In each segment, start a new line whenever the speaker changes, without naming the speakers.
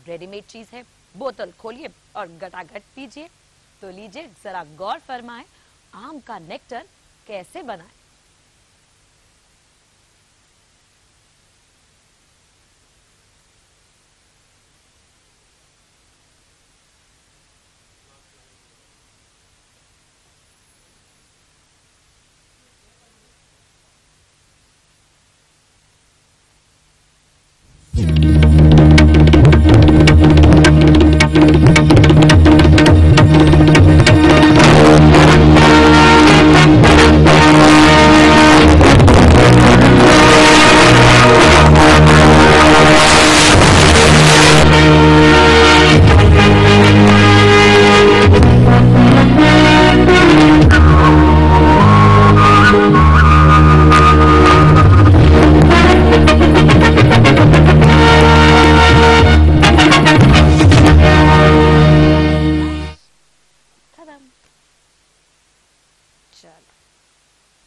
Readymade चीज है। बोतल खोलिए और गटागट पीजिए। तो लीजिए जरा गौर फरमाएं, आम का नेक्टर कैसे बनाएं।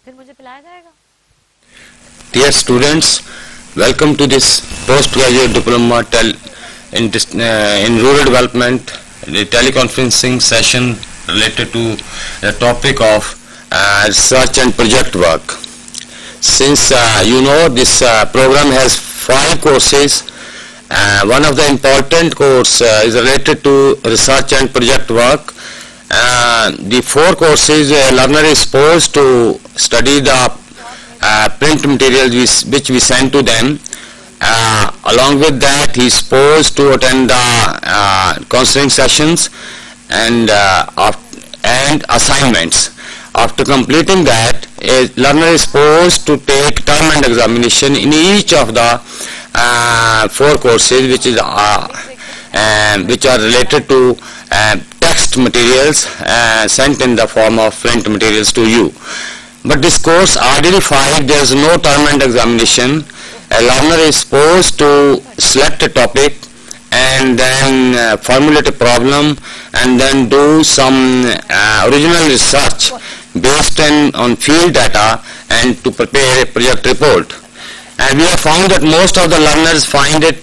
फिर मुझे पिलाया जाएगा।
Dear students, welcome to this postgraduate diploma in rural development, the teleconferencing session related to the topic of research and project work. Since you know this program has 5 courses, one of the important course is related to research and project work. The 4 courses learner is supposed to study the print materials which we send to them. Along with that, he is supposed to attend the counseling sessions and assignments. After completing that, a learner is supposed to take term and examination in each of the 4 courses which are related to text materials sent in the form of print materials to you. But this course RDD 5, there is no term and examination. A learner is supposed to select a topic and then formulate a problem and then do some original research based on field data and to prepare a project report. And we have found that most of the learners find it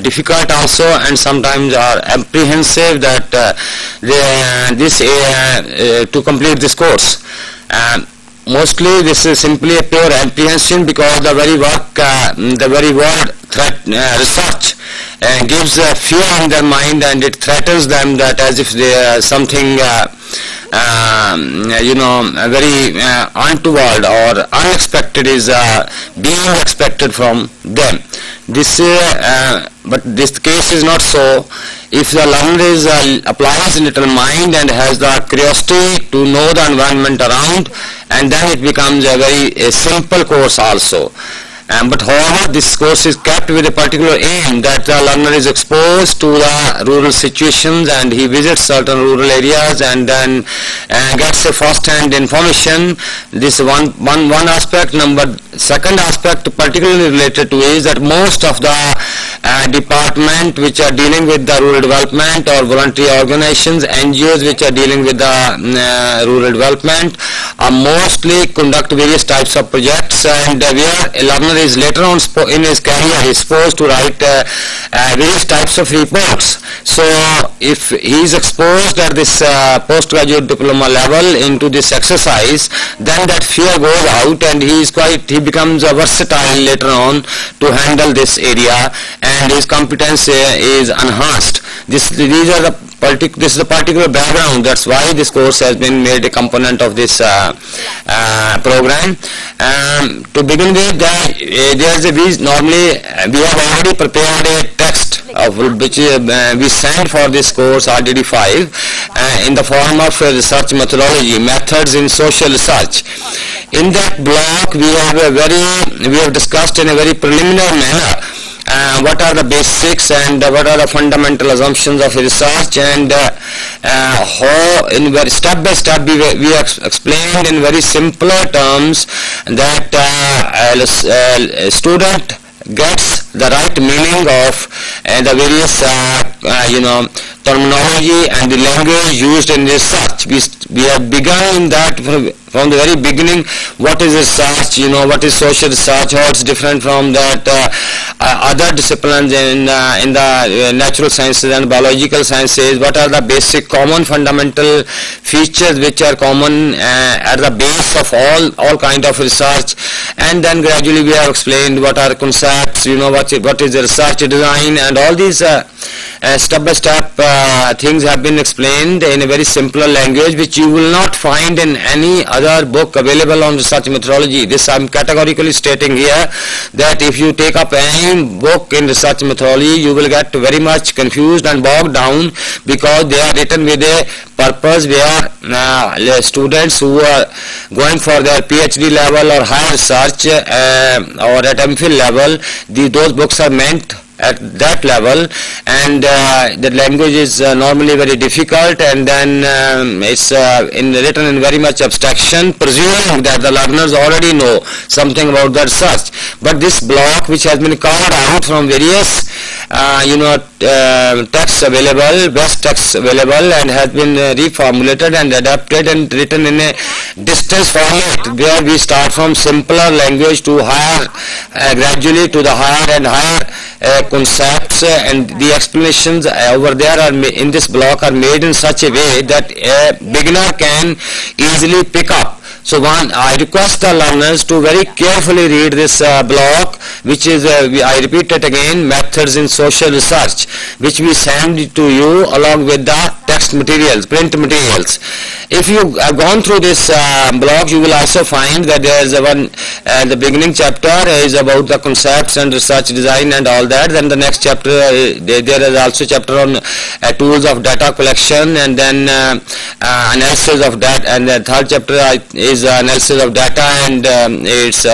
difficult also, and sometimes are apprehensive that to complete this course. Mostly this is simply a pure apprehension, because the very word research gives fear in their mind, and it threatens them that as if they are something very untoward or unexpected is being expected from them. But this case is not so. If the learner applies a little mind and has the curiosity to know the environment around, and then it becomes a very simple course also. But however, this course is kept with a particular aim that the learner is exposed to the rural situations, and he visits certain rural areas and then gets a first-hand information. This one aspect. Second aspect particularly related to is that most of the department which are dealing with the rural development, or voluntary organizations, NGOs which are dealing with the rural development, are mostly conduct various types of projects, and where a learner is later on in his career is supposed to write various types of reports. So if he is exposed at this postgraduate diploma level into this exercise, then that fear goes out, and he becomes versatile later on to handle this area, and his competence is enhanced. This is the particular background. That's why this course has been made a component of this program. To begin with, normally we have already prepared a text of which we send for this course RDD 5 in the form of research methodology, methods in social research. In that block, we have discussed in a very preliminary manner what are the basics and what are the fundamental assumptions of research, and how in very step by step we explained in very simpler terms that a student gets the right meaning of the various terminology and the language used in research. We have begun in that from the very beginning. what is research, what is social research, how it's different from that other disciplines in the natural sciences and biological sciences, what are the basic common fundamental features which are common at the base of all kind of research. And then gradually we have explained what are concepts, what is the research design, and all these step-by-step things have been explained in a very simpler language, which you will not find in any other book available on research methodology. This I'm categorically stating here, that if you take up any book in research methodology, you will get very much confused and bogged down, because they are written with a purpose where students who are going for their PhD level or higher research or at MPhil level, those books are meant at that level, and the language is normally very difficult, and then it's written in very much abstraction, presuming that the learners already know something about the research. But this block, which has been carved out from various texts available, best texts available, and has been reformulated and adapted and written in a distance format, where we start from simpler language to higher, gradually to the higher and higher concepts, and the explanations over there are in this block are made in such a way that a beginner can easily pick up. So I request the learners to very carefully read this block, which is, I repeat it again, Methods in Social Research, which we send to you along with the text materials, print materials. If you have gone through this block, you will also find that there is the beginning chapter is about the concepts and research design and all that. Then the next chapter, there is also chapter on tools of data collection, and then analysis of that, and the third chapter is analysis of data and its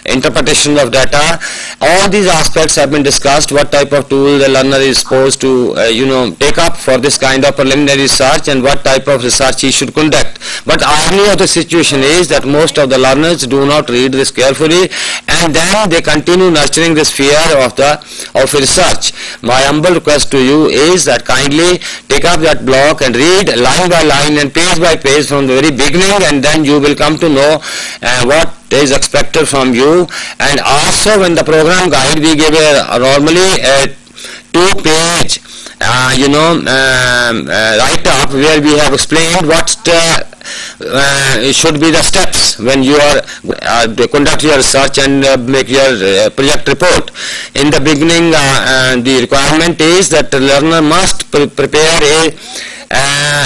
interpretation of data. All these aspects have been discussed, what type of tool the learner is supposed to take up for this kind of preliminary research, and what type of research he should conduct. But irony of the situation is that most of the learners do not read this carefully, and then they continue nurturing this fear of research. My humble request to you is that kindly take up that block and read line by line and page by page from the very beginning, and then you will come to know what is expected from you. And also, when the program guide, we give normally a 2-page write-up, where we have explained what should be the steps when you are conduct your research and make your project report. In the beginning, the requirement is that the learner must prepare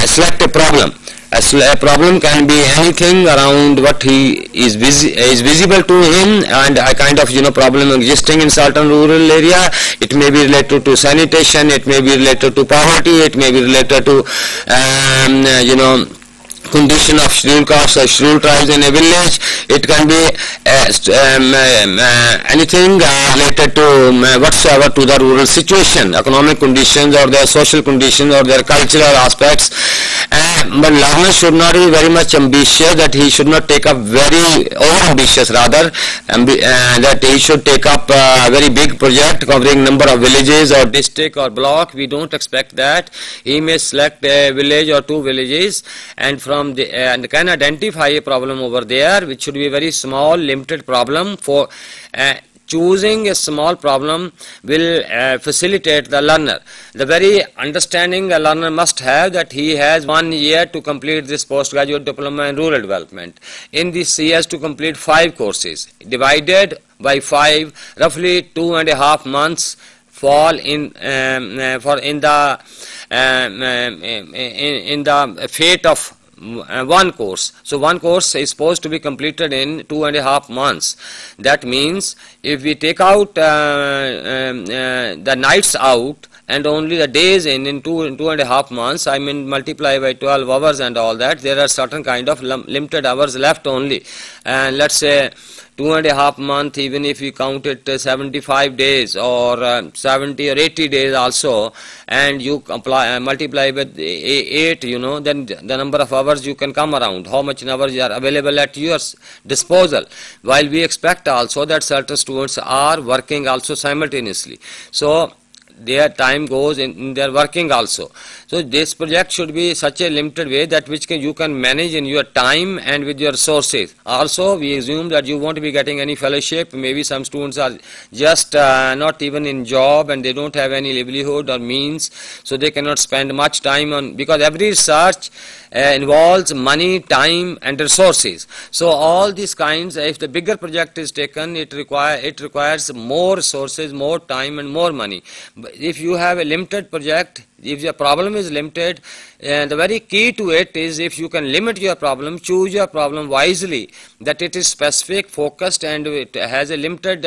select a problem. A problem can be anything around what he is visible to him, and a kind of problem existing in certain rural area. It may be related to sanitation, it may be related to poverty, it may be related to condition of scheduled castes or scheduled tribes in a village. It can be anything related to whatsoever to the rural situation, economic conditions or their social conditions or their cultural aspects. But learner should not be very much ambitious, that he should not take up very over-ambitious, rather that he should take up a very big project covering number of villages or district or block. We don't expect that. He may select a village or 2 villages, and and can identify a problem over there, which should be a very small, limited problem. For choosing a small problem will facilitate the learner. The very understanding a learner must have that he has 1 year to complete this postgraduate diploma in rural development. In this, he has to complete 5 courses, divided by 5, roughly 2.5 months fall in the fate of one course. So one course is supposed to be completed in 2.5 months. That means if we take out the nights out and only the days in 2.5 months, I mean multiply by 12 hours and all that, there are certain kind of limited hours left only. And let's say 2.5 months, even if you count it 75 days or 70 or 80 days also, and you multiply with 8, then the number of hours you can come around, how much hours are available at your disposal. While we expect also that certain students are working also simultaneously. So their time goes in their working also. So this project should be such a limited way that which you can manage in your time and with your resources. Also, we assume that you won't be getting any fellowship. Maybe some students are just not even in job and they don't have any livelihood or means, so they cannot spend much time on, because every research involves money, time and resources. So all these kinds, if the bigger project is taken, it requires more resources, more time and more money. But if you have a limited project, if your problem is limited, the very key to it is, if you can limit your problem, choose your problem wisely, that it is specific, focused and it has a limited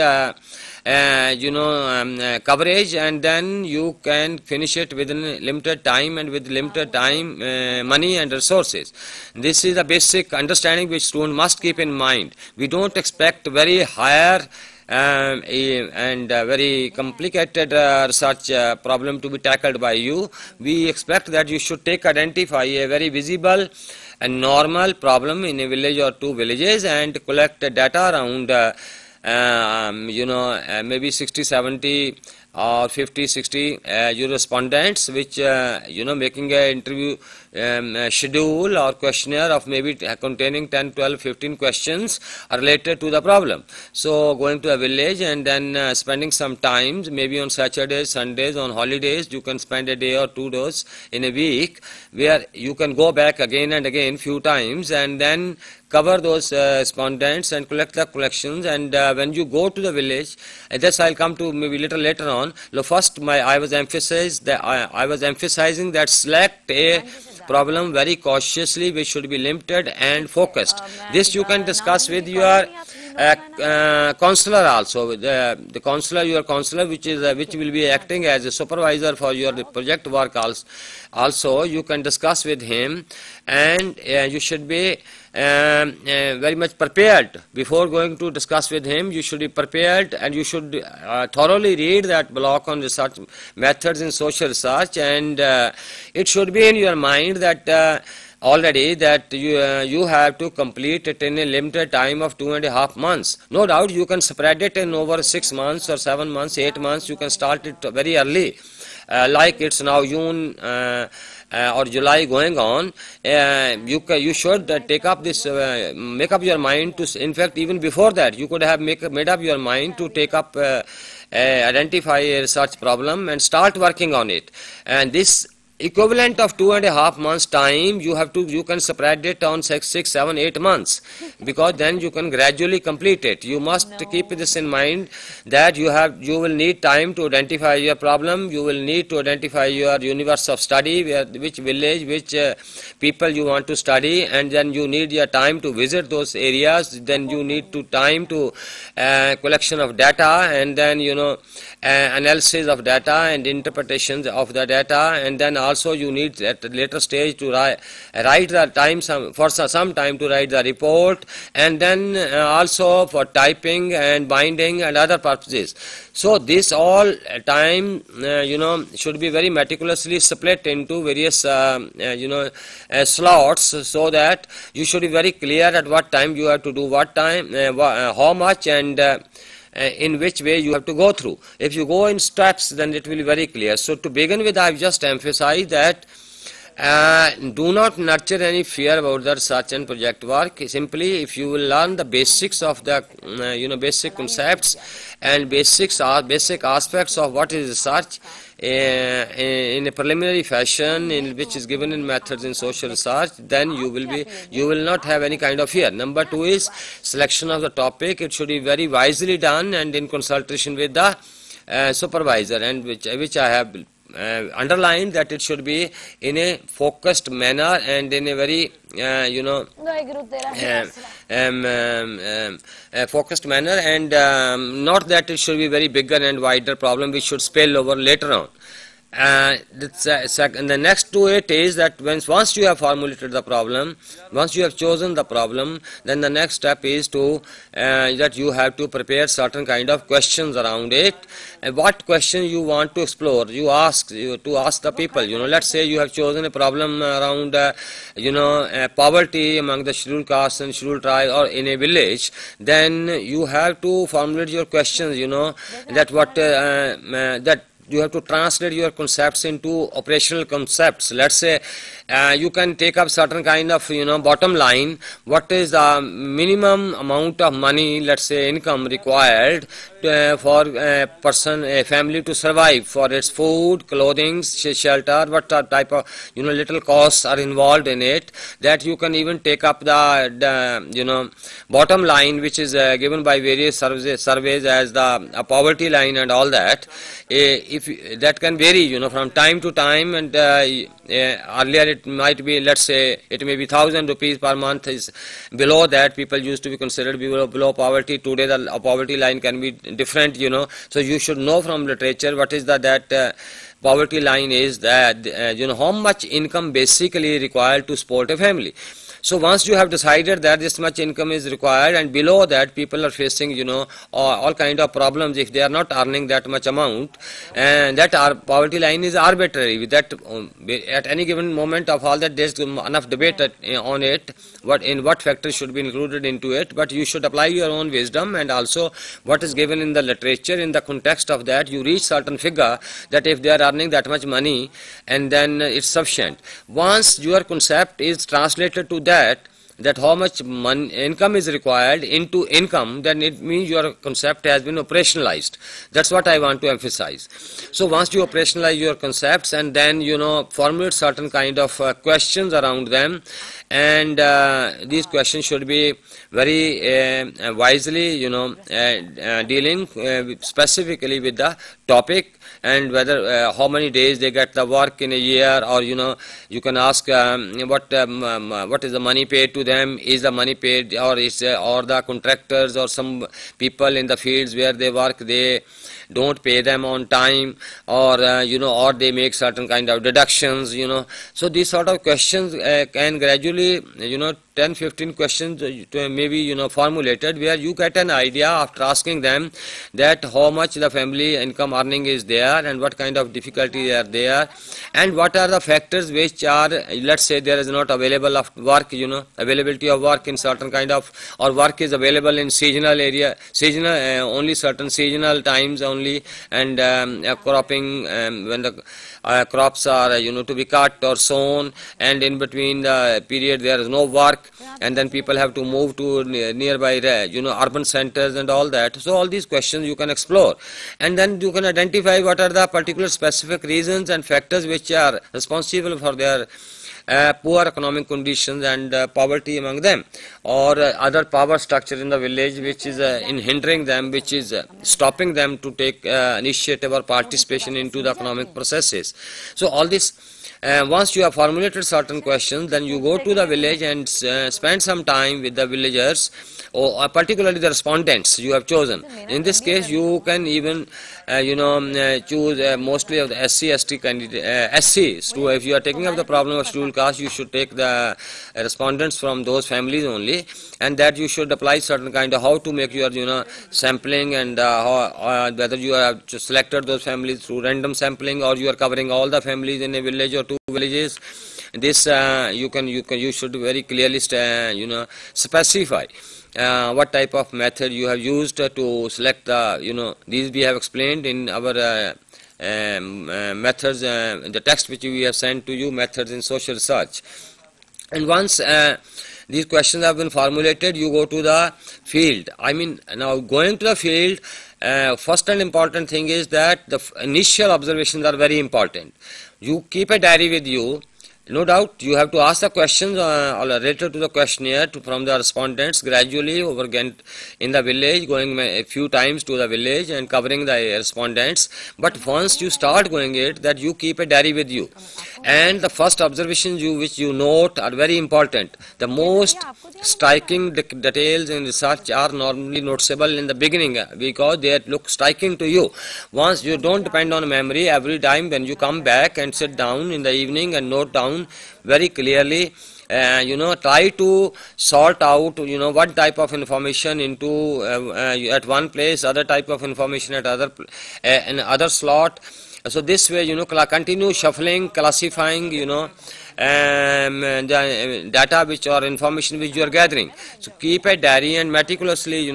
coverage, and then you can finish it within limited time and with limited time, money and resources. This is a basic understanding which student must keep in mind. We don't expect very higher and very complicated research problem to be tackled by you. We expect that you should identify a very visible and normal problem in a village or two villages and collect data around maybe 60, 70 or 50, 60 respondents, which making a interview schedule or questionnaire of maybe containing 10, 12, 15 questions related to the problem. So going to a village and then spending some time, maybe on Saturdays, Sundays, on holidays, you can spend a day or 2 days in a week where you can go back again and again few times and then cover those respondents and collect the collections. And when you go to the village, this I'll come to maybe little later on. First, I was emphasizing that select a problem very cautiously, which should be limited and focused. This you can discuss with your counselor also. The counselor, your counselor, which will be acting as a supervisor for your project work also, you can discuss with him, and you should be very much prepared. Before going to discuss with him, you should be prepared and you should thoroughly read that block on research methods in social research, and it should be in your mind that already that you have to complete it in a limited time of 2.5 months. No doubt you can spread it in over 6 months or 7 months, 8 months. You can start it very early, like it's now June or July going on. You should take up this, make up your mind to, in fact even before that you could have made up your mind to take up identify a research problem and start working on it. And this equivalent of 2.5 months time, you can spread it on 6, 7, 8 months, because then you can gradually complete it. You must keep this in mind that you will need time to identify your problem. You will need to identify your universe of study, which village, which people you want to study, and then you need your time to visit those areas. Then you need time to collection of data, and then analysis of data and interpretations of the data, and then also you need at a later stage to write the time for some time to write the report, and then also for typing and binding and other purposes. So this all time should be very meticulously split into various slots, so that you should be very clear at what time you have to do what time, how much, and in which way you have to go through. If you go in steps, then it will be very clear. So to begin with, I have just emphasized that do not nurture any fear about the research and project work. Simply, if you will learn the basics of the basic concepts and basic aspects of what is research in a preliminary fashion, in which is given in methods in social research, then you will not have any kind of fear. Number 2 is selection of the topic. It should be very wisely done and in consultation with the supervisor, and which I have underlined that it should be in a focused manner and in a very focused manner, and not that it should be very bigger and wider problem which should spill over later on. And the next to it is that once you have formulated the problem, once you have chosen the problem, then the next step is to that you have to prepare certain kind of questions around it. And what question you want to explore, you ask the people. Let's say you have chosen a problem around poverty among the scheduled castes and scheduled tribes or in a village. Then you have to formulate your questions. That you have to translate your concepts into operational concepts. Let's say you can take up certain kind of bottom line. What is the minimum amount of money, let's say income required for a family to survive, for its food, clothing, shelter, what type of little costs are involved in it, that you can even take up the bottom line, which is given by various surveys as the poverty line and all that. If that can vary from time to time, and earlier it might be, let's say it may be 1,000 rupees per month is below that. People used to be considered below poverty. Today the poverty line can be different, so you should know from literature what is that poverty line is, that how much income basically required to support a family. So once you have decided that this much income is required, and below that people are facing all kind of problems if they are not earning that much amount, and that our poverty line is arbitrary. That at any given moment of all that, there's enough debate on it, what factors should be included into it, but you should apply your own wisdom, and also what is given in the literature. In the context of that, you reach certain figure that if they are earning that much money, and then it's sufficient. Once your concept is translated to that how much income is required into income, then it means your concept has been operationalized. That's what I want to emphasize. So once you operationalize your concepts, and then formulate certain kind of questions around them, and these questions should be very wisely dealing specifically with the topic, and whether how many days they get the work in a year, or you can ask what is the money paid to them, is the money paid, or is or the contractors or some people in the fields where they work, they don't pay them on time, or or they make certain kind of deductions. So these sort of questions can gradually 10-15 questions maybe formulated, where you get an idea after asking them that how much the family income earning is there, and what kind of difficulties are there, and what are the factors which are, let's say there is not available of work, availability of work in certain kind of, or work is available in seasonal area, only certain seasonal times only, and cropping when the crops are to be cut or sown, and in between the period there is no work, and then people have to move to nearby urban centers and all that. So all these questions you can explore, and then you can identify what are the particular specific reasons and factors which are responsible for their poor economic conditions and poverty among them, or other power structure in the village which is in hindering them, which is stopping them to take initiative or participation into the economic processes. So all this, once you have formulated certain questions, then you go to the village and spend some time with the villagers, or particularly the respondents you have chosen. In this case, you can even choose mostly of the SC, ST candidate, SC. So if you are taking up the problem of scheduled caste, you should take the respondents from those families only, and that you should apply certain kind of how to make your sampling, and whether you have selected those families through random sampling, or you are covering all the families in a village or two villages. This you should very clearly specify what type of method you have used to select the these we have explained in our methods, the text which we have sent to you, methods in social research. And once these questions have been formulated, you go to the field. I mean, now going to the field, first and important thing is that the initial observations are very important. You keep a diary with you. No doubt you have to ask the questions related to the questionnaire from the respondents gradually over again in the village, going a few times to the village and covering the respondents. But once you start going it, that you keep a diary with you, and the first observations which you note are very important. The most striking details in research are normally noticeable in the beginning because they look striking to you. Once you don't depend on memory, every time when you come back and sit down in the evening and note down very clearly, try to sort out what type of information into at one place, other type of information at other slot, So this way, continue shuffling, classifying, the data which or information which you are gathering. So keep a diary and meticulously,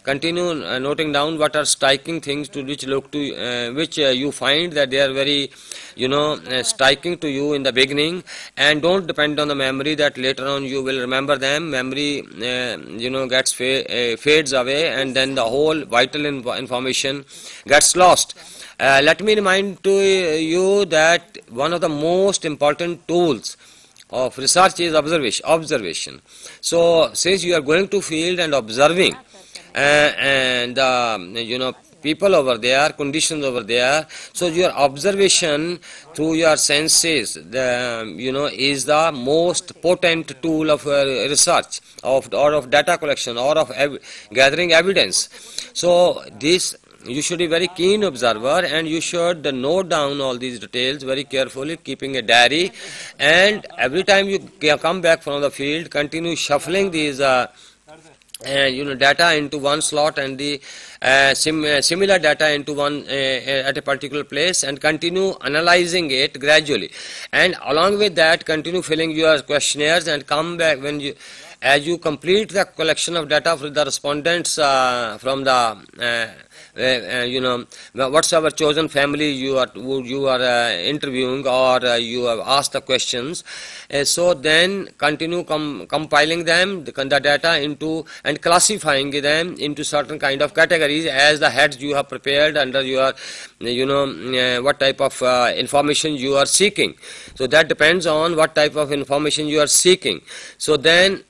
continue noting down what are striking things to which you find that they are very, striking to you in the beginning, and don't depend on the memory that later on you will remember them. Memory, fades away, and then the whole vital information gets lost. Let me remind to you that one of the most important tools of research is observation. So since you are going to field and observing and people over there, conditions over there, so your observation through your senses, is the most potent tool of research, or of data collection, or of gathering evidence. So this, you should be very keen observer, and you should note down all these details very carefully, keeping a diary, and every time you come back from the field, continue shuffling these data into one slot, and the similar data into one at a particular place, and continue analyzing it gradually. And along with that, continue filling your questionnaires, and come back as you complete the collection of data for the respondents from the whatsoever chosen family you are interviewing, or you have asked the questions. So then continue compiling them, the data into, and classifying them into certain kind of categories as the heads you have prepared under your, what type of information you are seeking. So that depends on what type of information you are seeking. So then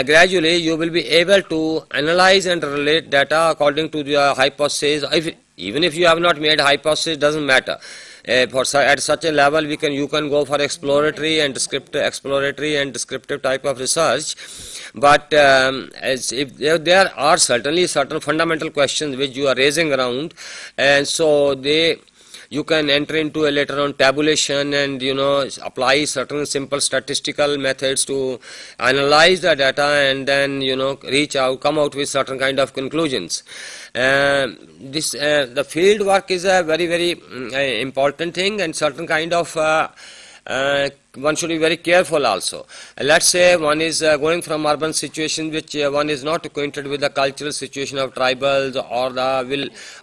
gradually you will be able to analyze and relate data according to the hypothesis. Even if you have not made hypothesis, doesn't matter. At such a level, you can go for exploratory and descriptive type of research. But there are certainly certain fundamental questions which you are raising around, and so you can enter into a later on tabulation, and apply certain simple statistical methods to analyze the data, and then come out with certain kind of conclusions. The field work is a very, very important thing, and certain kind of one should be very careful also. Let's say one is going from urban situation, which one is not acquainted with the cultural situation of tribals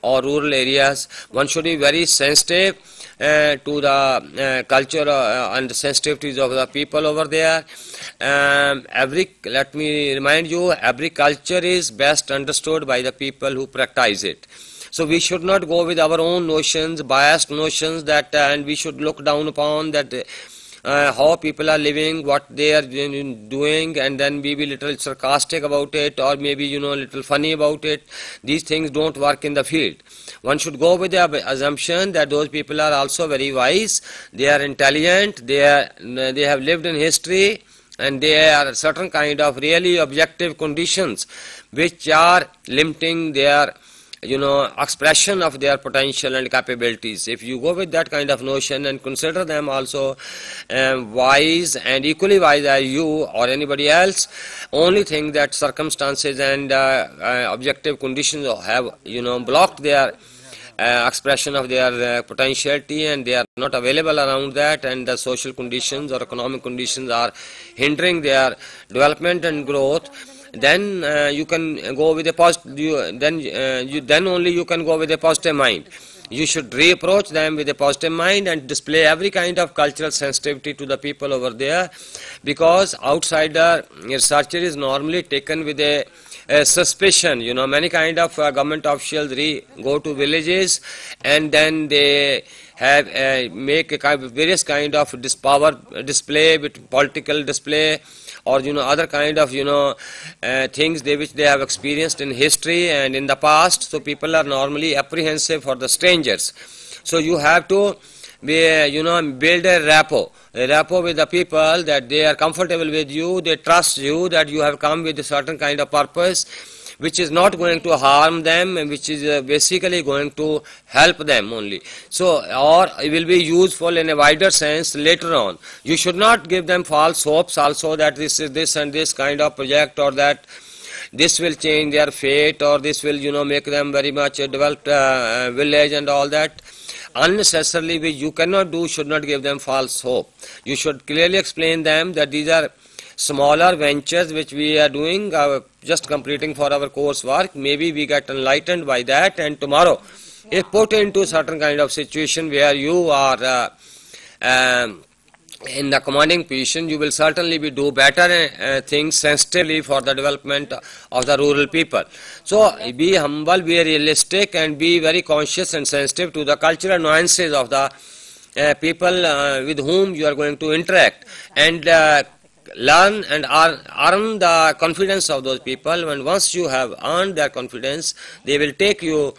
or rural areas. One should be very sensitive to the culture and the sensitivities of the people over there. Let me remind you, every culture is best understood by the people who practice it. So we should not go with our own notions, biased notions, that and we should look down upon that how people are living, what they are doing, and then be little sarcastic about it, or maybe little funny about it. These things don't work in the field. One should go with the assumption that those people are also very wise, they are intelligent, they have lived in history, and they are certain kind of really objective conditions which are limiting their expression of their potential and capabilities. If you go with that kind of notion and consider them also wise and equally wise as you or anybody else, only thing that circumstances and objective conditions have blocked their expression of their potentiality, and they are not available around that, and the social conditions or economic conditions are hindering their development and growth, then you can go with a positive. Then only you can go with a positive mind. You should reapproach them with a positive mind and display every kind of cultural sensitivity to the people over there, because outsider researcher is normally taken with a suspicion. Many kind of government officials go to villages, and then they have make a various kind of power display, with political display, or other kind of things which they have experienced in history and in the past. So people are normally apprehensive for the strangers. So you have to be build a rapport with the people, that they are comfortable with you, they trust you, that you have come with a certain kind of purpose which is not going to harm them, and which is basically going to help them only. So, or it will be useful in a wider sense later on. You should not give them false hopes also, that this is this and this kind of project, or that this will change their fate, or this will make them very much a developed village and all that. unnecessarily which you cannot do, should not give them false hope. You should clearly explain them that these are smaller ventures which we are doing, just completing for our coursework. Maybe we get enlightened by that, and tomorrow if put into certain kind of situation where you are in the commanding position, you will certainly do better things sensitively for the development of the rural people. So be humble, be realistic, and be very conscious and sensitive to the cultural nuances of the people with whom you are going to interact, and learn and earn the confidence of those people. And once you have earned their confidence, they will take you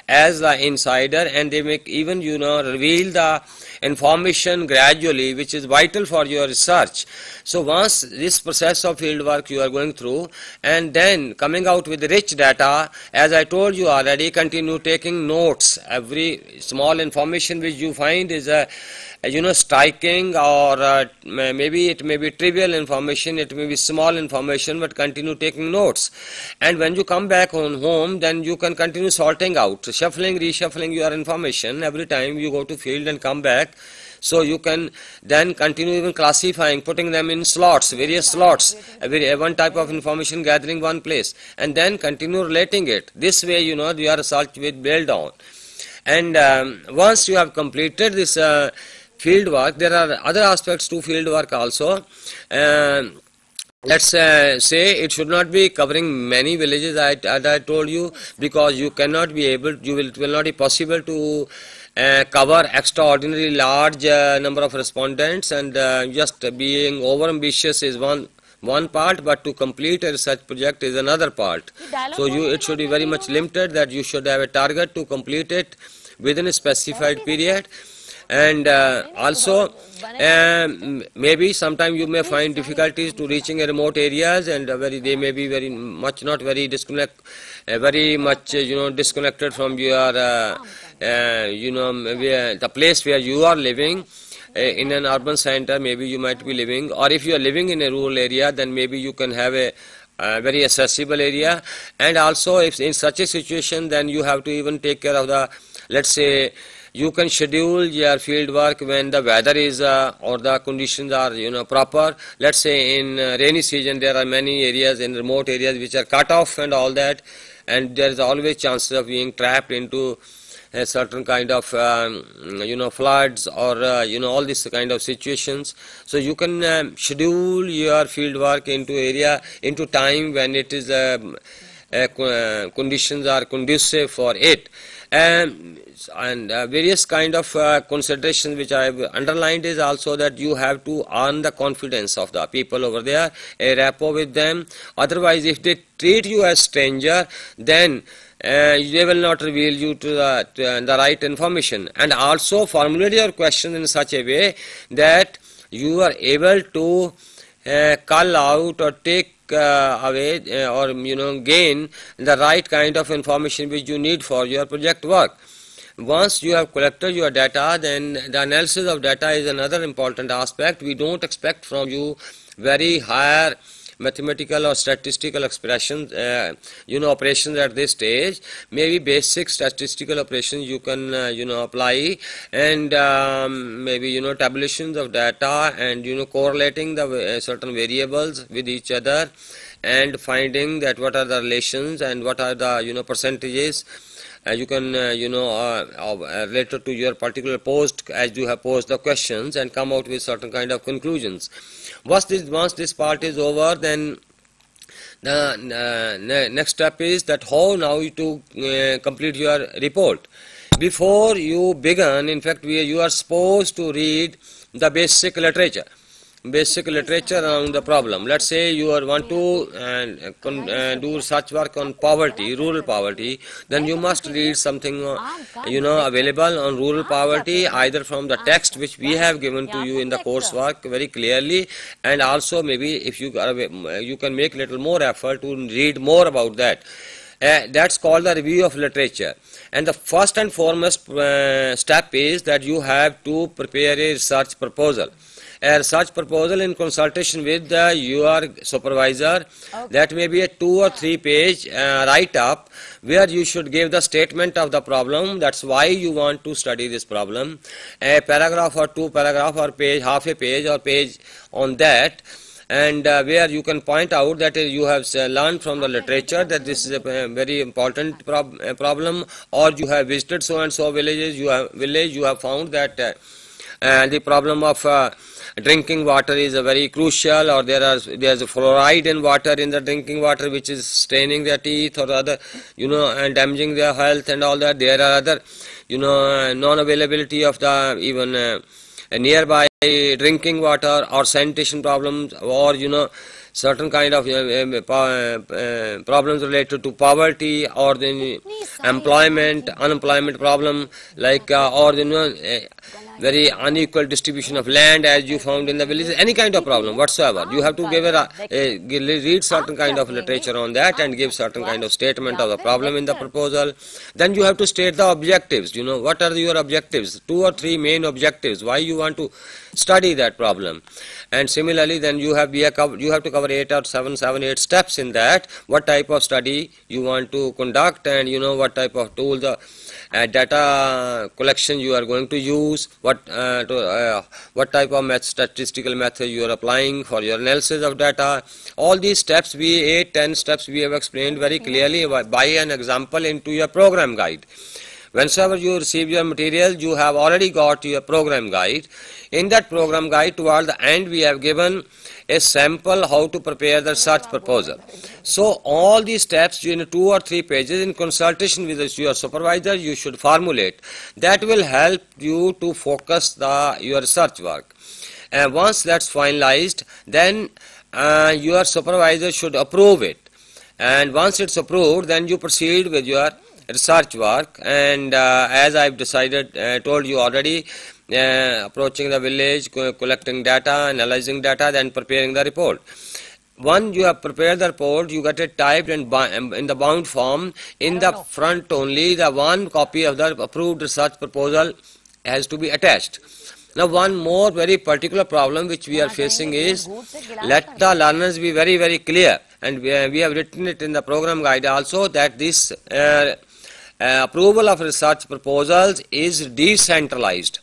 as the insider, and they make even reveal the information gradually, which is vital for your research. So once this process of field work you are going through, and then coming out with rich data, as I told you already, continue taking notes. Every small information which you find is striking, or maybe it may be trivial information, it may be small information, but continue taking notes. And when you come back home, then you can continue sorting out, shuffling, reshuffling your information every time you go to field and come back. So you can then continue even classifying, putting them in slots, various slots, one type of information gathering one place, and then continue relating it. This way, your research will build on. And once you have completed this field work, there are other aspects to field work also. Let's say it should not be covering many villages, as I told you, because you cannot be able, it will not be possible to cover extraordinarily large number of respondents, and just being over ambitious is one part, but to complete a research project is another part. So it should be very much limited, that you should have a target to complete it within a specified period. And also maybe sometimes you may find difficulties to reaching a remote areas, and they may be very much disconnected from your the place where you are living. In an urban center, maybe you might be living, or if you are living in a rural area, then maybe you can have a very accessible area. And also, if in such a situation, then you have to even take care of the, let's say, you can schedule your field work when the weather is or the conditions are proper. Let's say in rainy season, there are many areas in remote areas which are cut off and all that, and there is always chances of being trapped into a certain kind of floods, or all these kind of situations. So you can schedule your field work into time when it is conditions are conducive for it. And various kind of considerations which I have underlined is also that you have to earn the confidence of the people over there, a rapport with them. Otherwise, if they treat you as stranger, then they will not reveal you to the right information. And also formulate your question in such a way that you are able to cull out or take away or gain the right kind of information which you need for your project work. Once you have collected your data, then the analysis of data is another important aspect. We don't expect from you very higher mathematical or statistical expressions, operations at this stage. Maybe basic statistical operations you can, apply, and maybe, tabulations of data, and, correlating the certain variables with each other, and finding that what are the relations and what are the, percentages. You can, related to your particular post, as you have posed the questions, and come out with certain kind of conclusions. Once this part is over, then the next step is that how now to complete your report. Before you begin, in fact, you are supposed to read the basic literature around the problem. Let's say you want to do research work on poverty, rural poverty, then you must read something available on rural poverty, either from the text which we have given to you in the coursework very clearly, and also maybe if you can make little more effort to read more about that. That's called the review of literature. And the first and foremost step is that you have to prepare a research proposal. a research proposal in consultation with your supervisor. That may be a 2 or 3 page write-up where you should give the statement of the problem. That's why you want to study this problem. A paragraph or 2 paragraph or page, half a page or page on that. And where you can point out that you have learned from the literature that this is a very important problem, or you have visited so and so villages, you have found that the problem of drinking water is a very crucial, or there's a fluoride in water, in the drinking water, which is staining their teeth or other, and damaging their health and all that. There are other, non-availability of the even nearby drinking water, or sanitation problems, or certain kind of problems related to poverty, or the unemployment problem, like or very unequal distribution of land as you found in the villages. Any kind of problem whatsoever, you have to read certain kind of literature on that and give certain kind of statement of the problem in the proposal. Then you have to state the objectives. What are your objectives? 2 or 3 main objectives, why you want to study that problem. And similarly, then you have to cover 8 or 7, 8 steps in that. What type of study you want to conduct, and what type of tool, the data collection you are going to use, what type of statistical method you are applying for your analysis of data. All these steps, 8, 10 steps, we have explained very clearly by an example into your program guide. Whenever you receive your material, you have already got your program guide. In that program guide, toward the end, we have given a sample how to prepare the research proposal. So all these steps in 2 or 3 pages, in consultation with your supervisor, you should formulate. That will help you to focus your research work. And once that's finalized, then your supervisor should approve it. And once it's approved, then you proceed with your research work. And as I've told you already, approaching the village, collecting data, analyzing data, then preparing the report. Once you have prepared the report, you get it typed and in the bound form. In the front only, the one copy of the approved research proposal has to be attached. Now, one more very particular problem which we are facing is, let the learners be very, very clear, and we have written it in the program guide also, that this approval of research proposals is decentralized.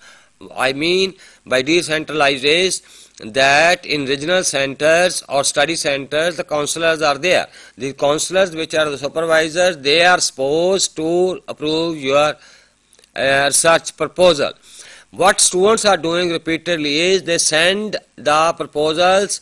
I mean by decentralized is that in regional centers or study centers, the counselors are there. The counselors, which are the supervisors, they are supposed to approve your research proposal. What students are doing repeatedly is they send the proposals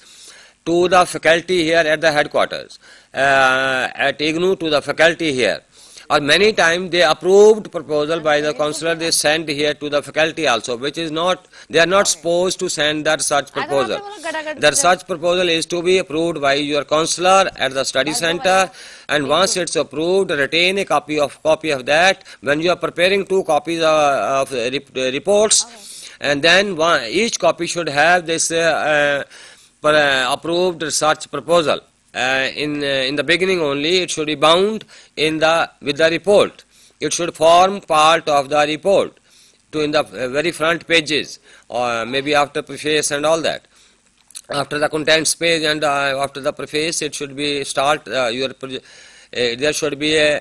to the faculty here at the headquarters, at IGNOU, to the faculty here. Or many times they approved proposal by the counselor, they send here to the faculty also, which is not, they are not supposed to send that research proposal. The research proposal is to be approved by your counselor at the study center, and once it's approved, retain a copy of that. When you are preparing 2 copies of reports, and then each copy should have this approved research proposal. In the beginning only, it should be bound with the report. It should form part of the report in the very front pages, or maybe after preface and all that. After the contents page and after the preface, it should be there should be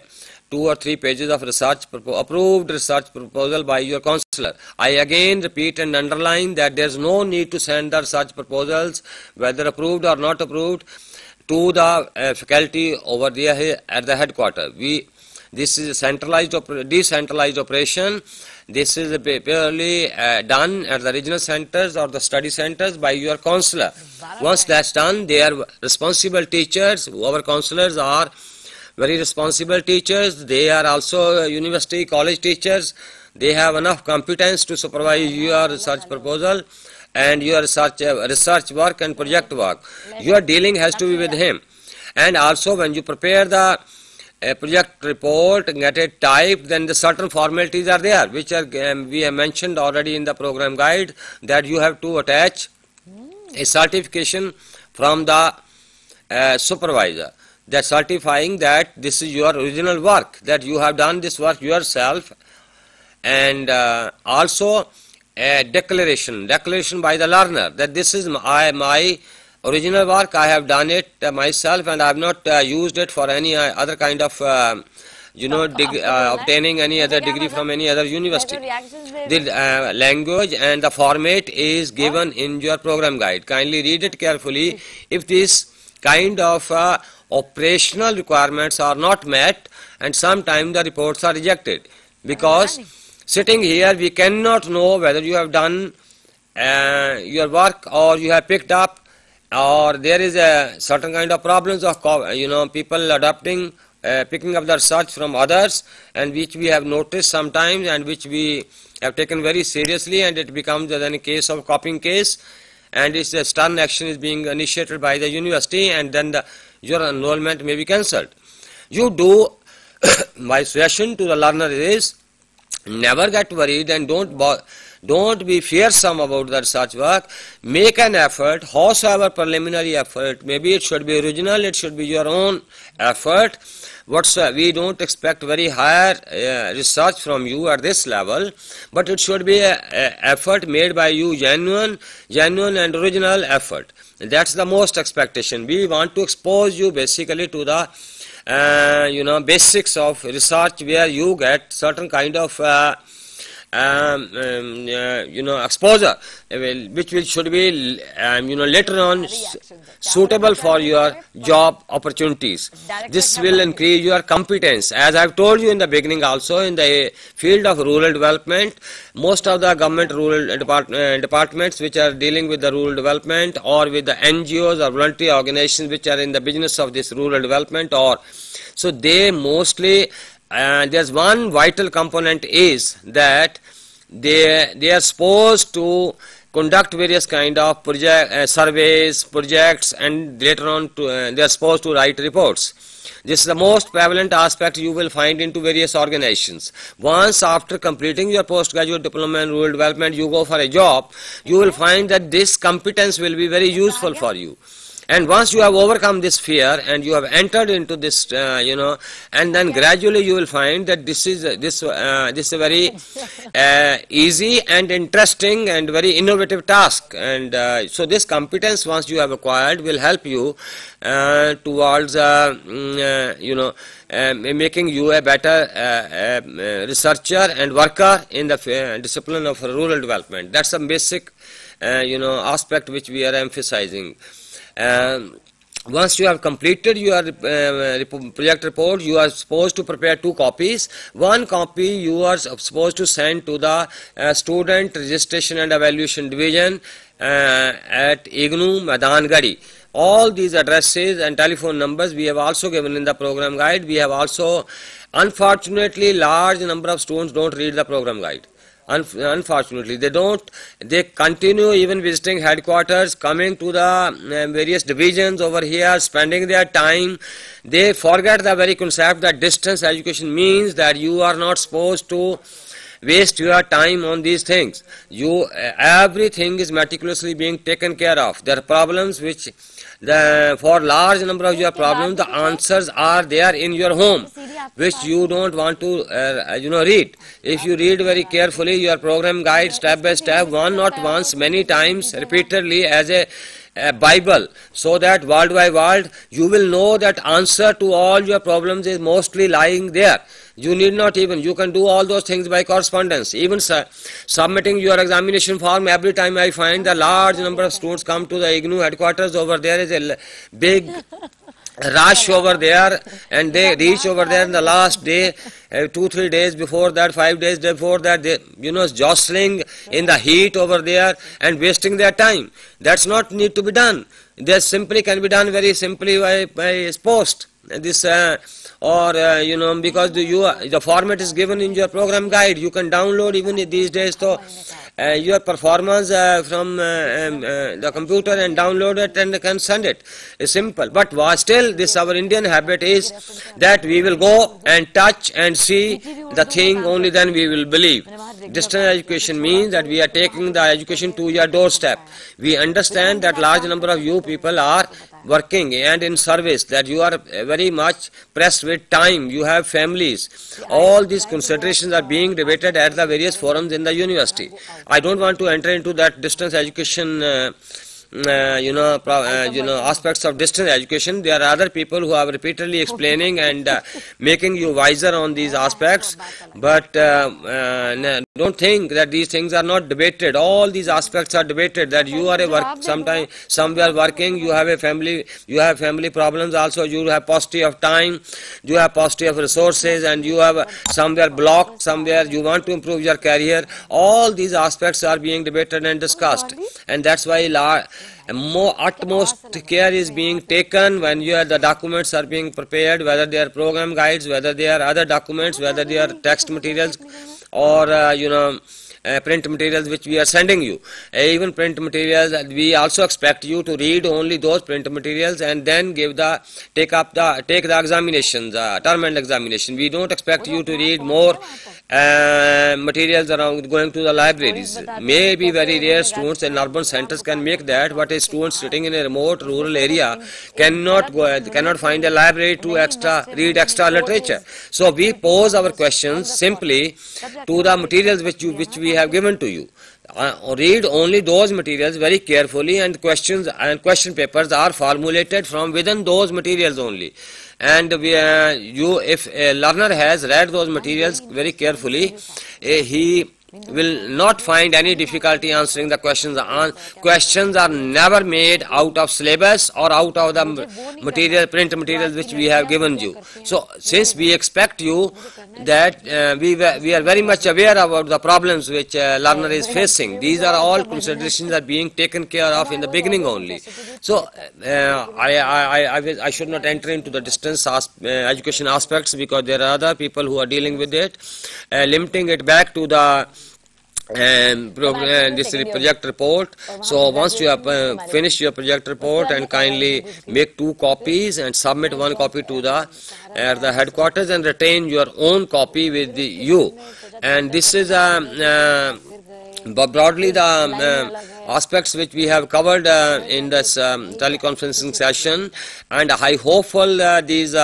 2 or 3 pages of approved research proposal by your counselor. I again repeat and underline that there is no need to send the research proposals, whether approved or not approved, to the faculty over there at the headquarters. This is a decentralized operation. This is purely done at the regional centers or the study centers by your counselor. Once that's done, they are responsible teachers. Our counselors are very responsible teachers. They are also university, college teachers. They have enough competence to supervise your research proposal and your research work and project work. Your dealing has to be with him. And also when you prepare the project report and get it typed, then the certain formalities are there, which are we have mentioned already in the program guide, that you have to attach a certification from the supervisor, that certifying that this is your original work, that you have done this work yourself. And also a declaration by the learner that this is my original work, I have done it myself and I have not used it for any other kind of obtaining any other degree from any other university. The language and the format is given in your program guide. Kindly read it carefully. If this kind of operational requirements are not met, and sometimes the reports are rejected, because sitting here we cannot know whether you have done your work or you have picked up, or there is a certain kind of problems of people adopting picking up the research from others, and which we have noticed sometimes and which we have taken very seriously, and it becomes then a case of copying case, and its stern action is being initiated by the university, and then your enrollment may be cancelled. You do my suggestion to the learner is never get worried and don't be fearsome about the research work. Make an effort, howsoever preliminary effort. Maybe it should be original, it should be your own effort. We don't expect very higher research from you at this level, but it should be an effort made by you, genuine and original effort. That's the most expectation. We want to expose you basically to the basics of research, where you get certain kind of exposure, which should be later on suitable for your job opportunities. This will increase your competence. As I've told you in the beginning also, in the field of rural development, most of the government rural departments which are dealing with the rural development, or with the NGOs or voluntary organizations which are in the business of this rural development, so they mostly there's one vital component is that they are supposed to conduct various kind of surveys, projects, and later on they are supposed to write reports. This is the most prevalent aspect you will find into various organizations. Once after completing your postgraduate diploma in rural development, you go for a job, you will find that this competence will be very useful for you. And once you have overcome this fear and you have entered into this, and then gradually you will find that this is a very easy and interesting and very innovative task. And so this competence, once you have acquired, will help you towards making you a better researcher and worker in the discipline of rural development. That's a basic aspect which we are emphasizing. Once you have completed your project report, you are supposed to prepare 2 copies. One copy you are supposed to send to the Student Registration and Evaluation Division at IGNOU, Madangari. All these addresses and telephone numbers we have also given in the program guide. We have also, unfortunately, large number of students don't read the program guide. Unfortunately, they continue even visiting headquarters, coming to the various divisions over here, spending their time. They forget the very concept that distance education means that you are not supposed to waste your time on these things. Everything is meticulously being taken care of. There are problems which, for large number of your problems, the answers are there in your home, which you don't want to read. If you read very carefully your program guide step by step, not once, many times, repeatedly, as a Bible, so that world by world you will know that answer to all your problems is mostly lying there. You need not even, you can do all those things by correspondence. Even submitting your examination form, every time I find the large number of students come to the IGNOU headquarters, over there is a big rush over there, and they reach over there in the last day, 2-3 days before that, 5 days before that, they jostling in the heat over there and wasting their time. That's not need to be done. This simply can be done very simply by post. This because the format is given in your program guide. You can download even these days your performance from the computer and download it and can send it. It's simple. But still, this our Indian habit is that we will go and touch and see the thing, only then we will believe. Distance education means that we are taking the education to your doorstep. We understand that large number of you people are working and in service, that you are very much pressed with time, you have families. All these considerations are being debated at the various forums in the university. I don't want to enter into that distance education aspects of distance education. There are other people who are repeatedly explaining and making you wiser on these aspects, but don't think that these things are not debated. All these aspects are debated, that you are a work sometime somewhere working, you have a family, you have family problems also, you have paucity of time, you have paucity of resources, and you have somewhere blocked, somewhere you want to improve your career. All these aspects are being debated and discussed, and that's why utmost care is being taken when the documents are being prepared, whether they are program guides, whether they are other documents, whether they are text materials or print materials which we are sending you. Even print materials, we also expect you to read only those print materials and then take the examinations, term and examination. We don't expect you to read more materials around going to the libraries. Maybe very rare students in urban centers can make that, but a student sitting in a remote rural area cannot find a library to read extra literature. So we pose our questions simply to the materials which we have given to you. Read only those materials very carefully, and question papers are formulated from within those materials only. And if a learner has read those materials very carefully, he will not find any difficulty answering the questions. Questions are never made out of syllabus or out of the print materials which we have given you. So since we expect you that we are very much aware about the problems which learner is facing, these are all considerations are being taken care of in the beginning only. So I should not enter into the distance education aspects, because there are other people who are dealing with it. Limiting it back to the this project report. So once you have finished your project report, and kindly make 2 copies and submit 1 copy to the headquarters, and retain your own copy with you. And this is broadly the aspects which we have covered in this teleconferencing session, and I hopeful these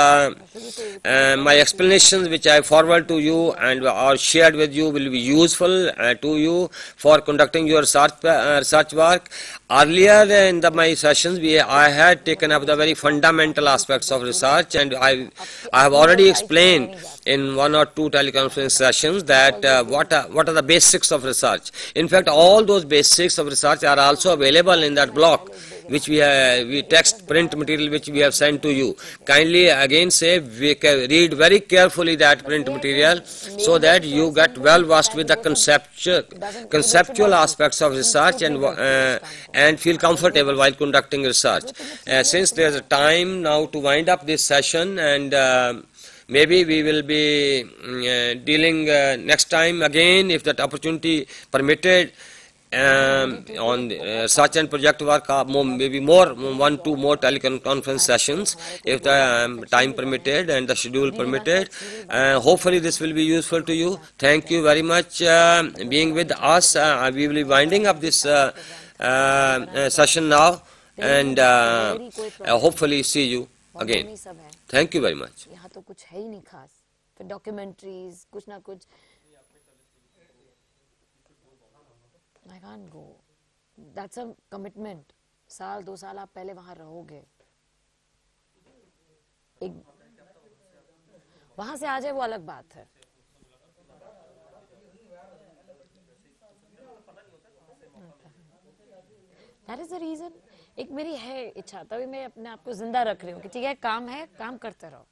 my explanations which I forward to you and are shared with you will be useful to you for conducting your research work. Earlier in my sessions, I had taken up the very fundamental aspects of research, and I have already explained in 1 or 2 teleconference sessions that what are the basics of research. In fact, all those basics of research are also available in that block which we text print material which we have sent to you. Kindly again say, read very carefully that print material so that you get well versed with the conceptual aspects of research, and feel comfortable while conducting research. Since there is a time now to wind up this session, and maybe we will be dealing next time again, if that opportunity permitted, on research and project work, maybe 1-2 more teleconference sessions, if the time permitted and the schedule permitted. Hopefully this will be useful to you. Thank you very much being with us. We will be winding up this session now, and hopefully see you again. Thank you very much.
यहाँ तो कुछ है ही नहीं खास, फिर documentaries कुछ ना कुछ. I can't go. That's a commitment. 1-2 साल आप पहले वहाँ रहोगे. वहाँ से आ जाए वो अलग बात है. That is the reason. एक मेरी है इच्छा, तभी मैं अपने आप को जिंदा रख रही हूँ कि ठीक है, काम है, काम करते रहो.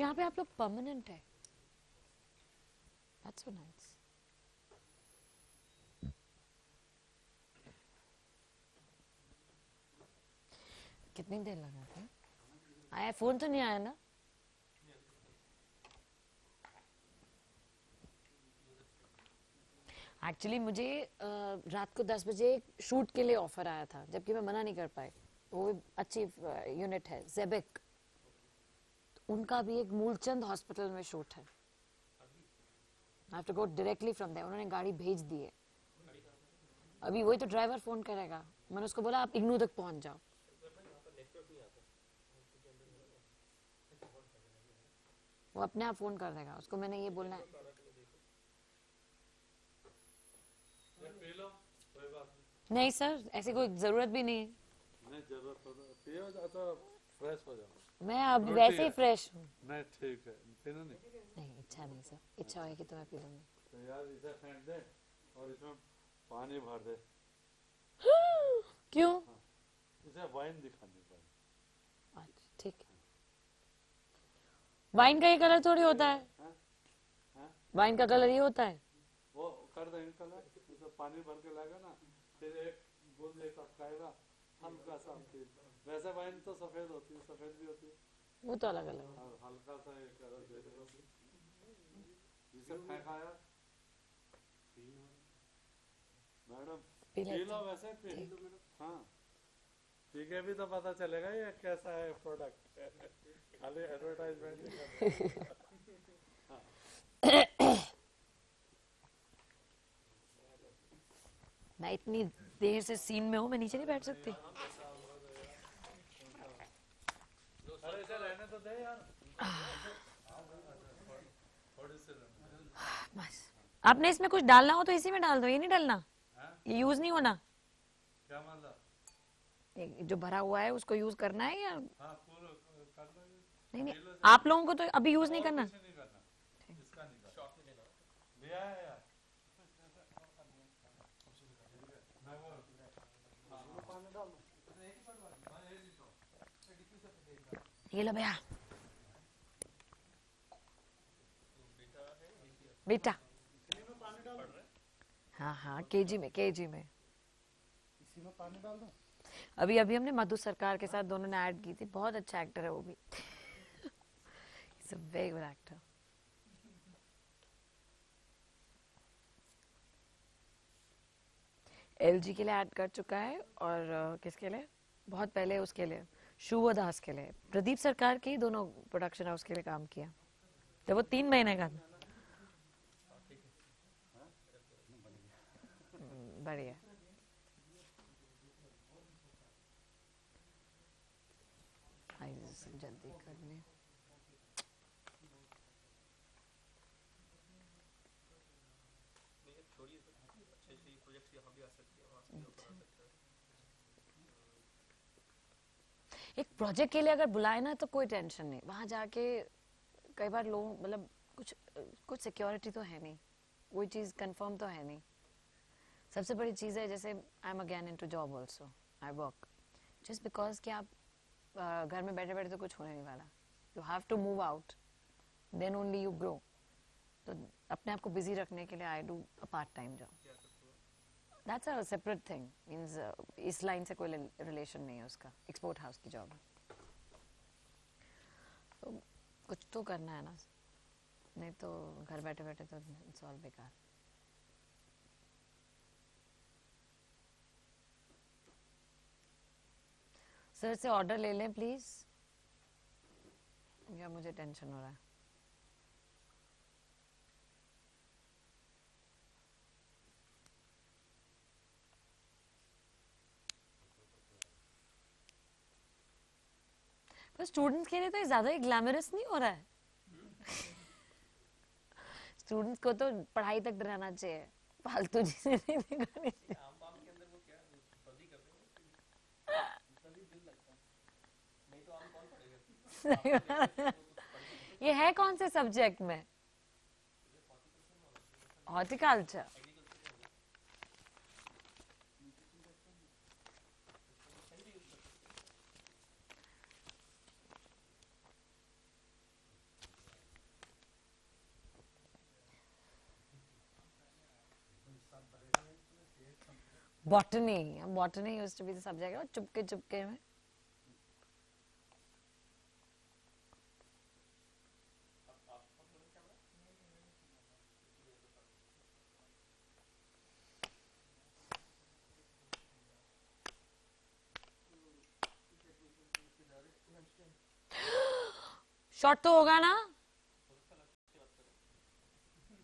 यहाँ पे आप लोग परमानेंट है. That's so nice. कितनी देर लगा था? आया फोन तो नहीं आया ना? एक्चुअली मुझे रात को 10 बजे शूट के लिए ऑफर आया था, जबकि मैं मना नहीं कर पाई. वो अच्छी यूनिट है जेबिक, उनका भी एक मूलचंद हॉस्पिटल में शूट है। I have to go directly from there. उन्होंने गाड़ी भेज दी है, अभी वही तो ड्राइवर फोन करेगा। मैंने उसको बोला आप इग्नू तक पहुंच जाओ। वो अपने आप फोन कर देगा, उसको मैंने ये बोलना है। नहीं सर, ऐसी कोई जरूरत भी नहीं है।
नहीं जरूरत तो फ्रेश हो जाओ।
मैं अब वैसे ही फ्रेश हूँ।
नहीं ठीक है, पीना नहीं।
नहीं इच्छा नहीं सर, इच्छा होगी तो मैं पी लूंगी।
तो यार इसे फेंक दे और इसमें पानी भर दे।
क्यों?
हाँ, इसे वाइन दिखानी पड़े।
अच्छा ठीक है। वाइन का ये कलर थोड़ी होता है।
हाँ? हाँ?
वाइन का कलर ये होता है।
वो कर देंगे कलर, उसे पानी भर के लाएगा ना, फिर एक बूंद ये टपकाएगा हल्का सा। वैसे वाइन तो सफेद होती है, सफेद भी होती है,
वो तो अलग अलग है।
और हल्का सा एक कलर दे देगा। जिसे फेंकाया मैडम
पी
पी
लेते
लो, वैसे पी। हाँ पी के भी तो पता चलेगा ये कैसा है प्रोडक्ट, खाली एडवर्टाइजमेंट नहीं करना।
मैं इतनी देर से सीन में हूँ, मैं नीचे नहीं बैठ सकती।
अरे इसे रहने तो दे यार।
बस आपने इसमें कुछ डालना हो तो इसी में डाल दो, ये नहीं डालना, ये यूज नहीं होना।
क्या मतलब?
जो भरा हुआ है उसको यूज करना है या
हाँ पूरा कर दो।
नहीं? नहीं आप लोगों को तो अभी यूज नहीं करना।
नहीं करना, इसका नहीं करना। लिया है यार।
ये लो भैया, बेटा। हाँ हाँ केजी में, केजी में।
इसी में पानी डाल दो।
अभी अभी हमने मधु सरकार के साथ दोनों ने ऐड की थी, बहुत अच्छा एक्टर है वो भी। He's a very good actor. LG के लिए ऐड कर चुका है, और किसके लिए? बहुत पहले उसके लिए, शुभदास के लिए, प्रदीप सरकार के ही दोनों प्रोडक्शन हाउस के लिए काम किया जब वो 3 महीने का था। बढ़िया। जल्दी करने। एक प्रोजेक्ट के लिए अगर बुलाए ना तो कोई टेंशन नहीं, वहां जाके कई बार लोग मतलब कुछ सिक्योरिटी तो है नहीं, कोई चीज कंफर्म तो है नहीं। सबसे बड़ी चीज है, जैसे I am again into job also, I work just because कि आप घर में बैठे बैठे तो कुछ होने नहीं वाला। You have to move out, then only you grow. तो अपने आप को बिजी रखने के लिए I do a part time job. That's a separate thing, means इस लाइन से कोई रिलेशन नहीं है उसका। एक्सपोर्ट हाउस की जॉब है, तो कुछ तो करना है ना, नहीं तो घर बैठे बैठे तो इट्स ऑल बेकार। सर से ऑर्डर ले लें प्लीज, या मुझे टेंशन हो रहा है। पर स्टूडेंट्स के लिए तो ये ज्यादा ही ग्लैमरस नहीं हो रहा है। स्टूडेंट्स को तो पढ़ाई तक डराना चाहिए, फालतू चीजें नहीं दिखानी चाहिए। ये है कौन से सब्जेक्ट में? Horticulture. Botany. Botany used to be the subject. Chupke Chupke में शॉट तो होगा ना?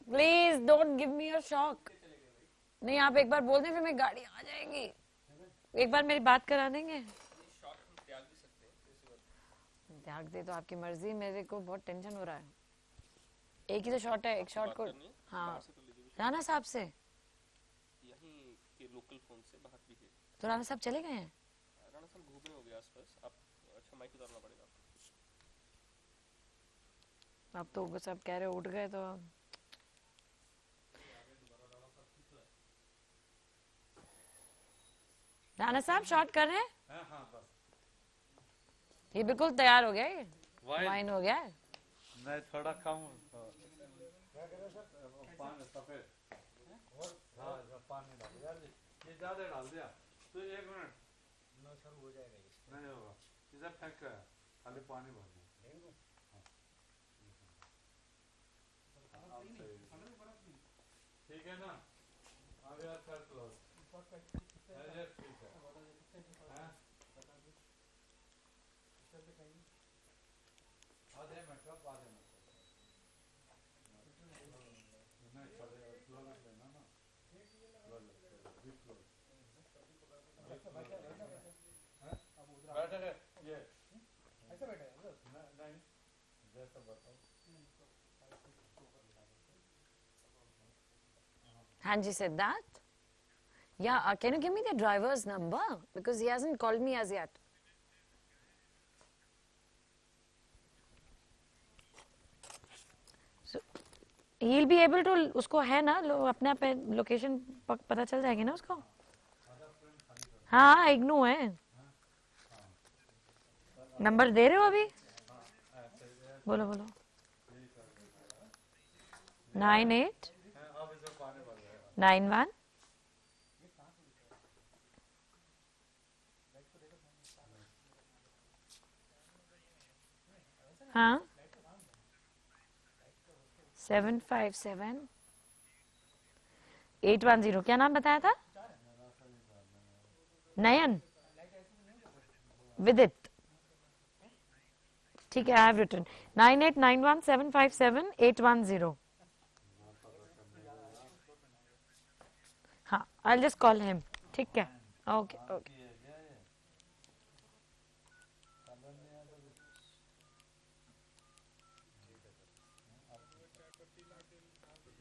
Please don't give me a shock. नहीं, आप एक बार बोल दें फिर मेरी गाड़ी आ जाएगी। एक बार मेरी बात करा देंगे? त्याग दे तो आपकी मर्जी, मेरे को बहुत टेंशन हो रहा है। एक ही तो शॉट है, एक शॉट को। हाँ, राणा साहब से
यहीं के लोकल फोन से बात भी है।
तो राणा साहब चले गए हैं?
राणा साहब घूम रहे होंगे आसपास। आप अच्छा माइक उतारना पड़ेगा आपको।
अब तो बस आप कह रहे उठ गए तो राणा साहब शॉट कर रहे हैं?
हाँ बस
ये बिल्कुल तैयार हो गया, ये वाइन हो गया है।
नहीं, थोड़ा कम पानी सफेद। हाँ, पानी डाल यार, ये ज्यादा डाल दिया तो 1 मिनट ना सर हो जाएगा। नहीं होगा, इधर फेंक कर खाली पानी भरना। ठीक है ना? अभी कर क्लोज। ये ठीक है। आधे मिनट का आधे मिनट नहीं चलेगा, क्लोज लेना ना, बैठे ये ऐसे बैठे नहीं, जैसा बताओ।
हाँ जी Siddharth, yeah, can you give me the driver's number because he hasn't called me as yet. So he'll be able to, उसको है ना अपने आप लोकेशन पता चल जाएगी ना उसको। हाँ इग्नू है। नंबर दे रहे हो अभी? बोलो बोलो। 9891 हाँ 757 810। क्या नाम बताया था? नयन विदित। ठीक है, आई हैव रिटन 9891757810। हाँ, आई जस्ट कॉल हिम। ठीक है, ओके ओके।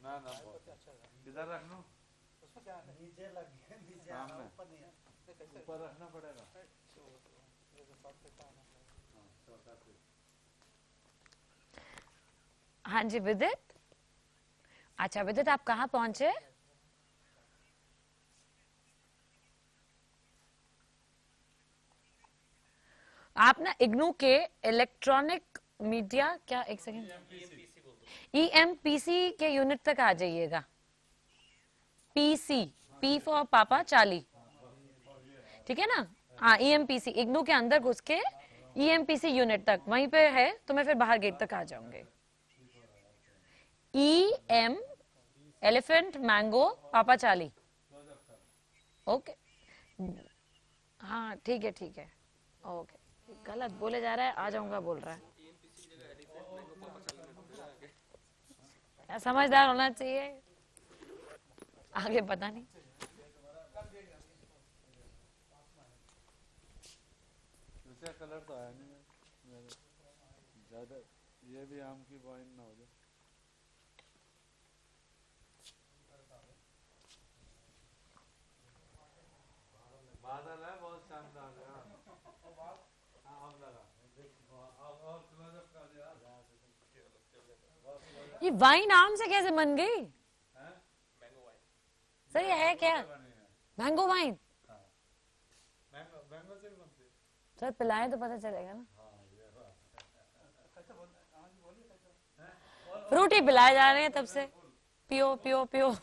ना ना इधर रख लो, नीचे लग गया, नीचे ऊपर रखना पड़ेगा।
हाँ जी विदित। अच्छा विदित, आप कहाँ पहुंचे? आप ना इग्नू के इलेक्ट्रॉनिक मीडिया, क्या एक सेकंड, EMPC के यूनिट तक आ जाइएगा। PC, P फॉर पापा चाली, ठीक है ना? हाँ EMPC, इग्नू के अंदर घुस के EMPC यूनिट तक, वहीं पे है तो मैं फिर बाहर गेट तक आ जाऊंगी। EM एलिफेंट मैंगो पापा चाली। ओके हाँ ठीक है ठीक है ओके। गलत बोले जा रहा है, आ जाऊंगा बोल रहा है। समझदार होना चाहिए, आगे पता नहीं।
कलर तो आया नहीं ज्यादा, ये भी आम की वाइन ना हो जाए। बादल है बहुत शानदार।
ये वाइन आम से कैसे बन गई? सर ये है क्या? Mango wine?
मैंगो से बनती है।
सर पिलाएं तो पता चलेगा ना। फ्रूटी पिलाए जा रहे हैं तब से, पियो पियो पियो।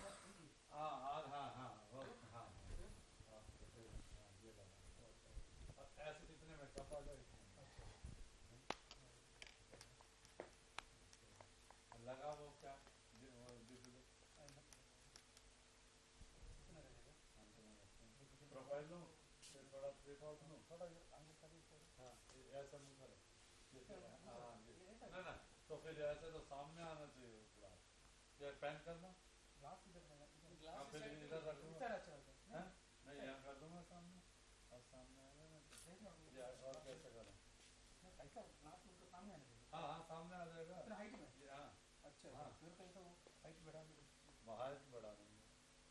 ना ना, तो फिर ऐसे तो सामने आना चाहिए ग्लास, ये पैन करना,
ग्लास इधर रहेगा,
हाँ, फिर इधर रख दूंगा,
इधर अच्छा होगा
हैं? नहीं यहाँ कर दूंगा सामने, और सामने आ जाएगा, या और कैसे करें?
ऐसा ग्लास उनके सामने आने देगा,
हाँ हाँ सामने आ जाएगा,
फिर हाइट में
हाँ
अच्छा
हाँ।
फिर कहीं तो हाइट बढ़ा देगा,
बाहर बढ़ा देंगे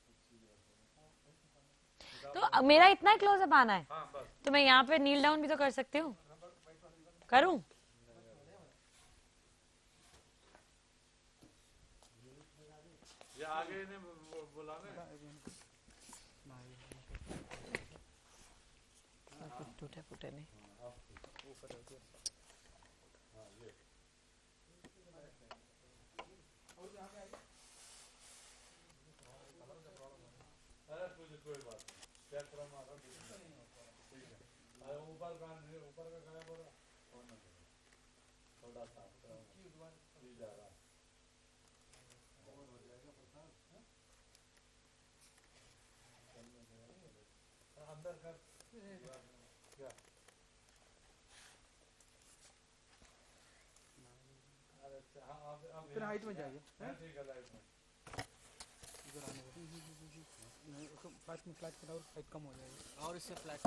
कुछ चीज़ ऐसे।
तो मेरा इतना ही क्लोजअप आना है,
हाँ बस
तो मैं यहाँ पे नील डाउन भी तो कर सकती हूँ, करूँ?
ये आगे इन्हें बुलाने
कुछ टूटे फूटे नहीं।
अरे तुझे कोई बात नहीं, क्या क्रम आ रहा ठीक है, अरे ऊपर का नहीं, ऊपर का गायब हो रहा, थोड़ा सा ये जा रहा और हो जाएगा प्रसाद, अंदर कर क्या, अरे हाँ अब
फिर हाइट में जाएगा,
ठीक है लाइट में
इधर आने दो, नहीं उसको फ्लैट में फ्लैट और हाइट कम हो जाएगा,
और इससे फ्लैट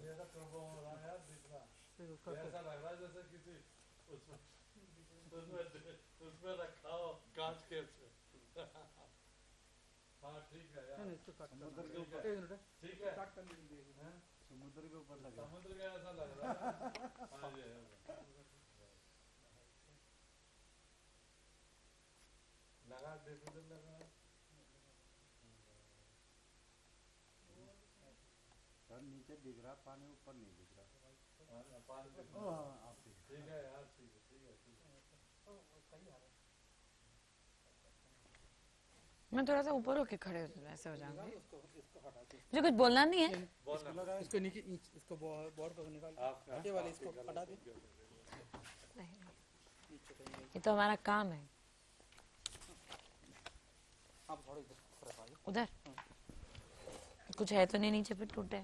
ऐसा प्रॉब्लम हो रहा है यार, दिख रहा
फिर उसका
ऐसा लग रहा है जैसे किसी उसमें उसमें रखा हो कांच के से। हाँ ठीक है यार,
नहीं इसको काट
समुद्र के ऊपर
एक मिनट
ठीक है,
काट करने दीजिए,
हैं? समुद्र के ऊपर लगा, समुद्र का ऐसा लग रहा है, हाँ ये है। लगा डिफिकल्ट लगा है,
सर नीचे दिख रहा पानी, ऊपर नहीं दिख रहा।
पानी
ठीक
ठीक है यार, ठीक है ठीक है ठीक है।
मैं थोड़ा सा ऊपर होके खड़े हो ऐसे हो जाऊंगी,
इसको हटा दो,
मुझे कुछ बोलना नहीं है।
बोलना
इसको नीचे इसको बोर्ड को निकाल, ये वाले इसको हटा दे,
ये तो हमारा काम है।
आप थोड़ा इधर तरफ आ जाओ,
उधर कुछ है तो नहीं नीचे पे टूटे,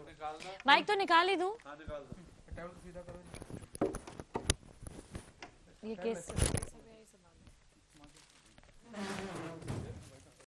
निकालना,
माइक तो निकाल ही दूं।
हाँ निकाल दो,
टेबल को सीधा करो,
ये केस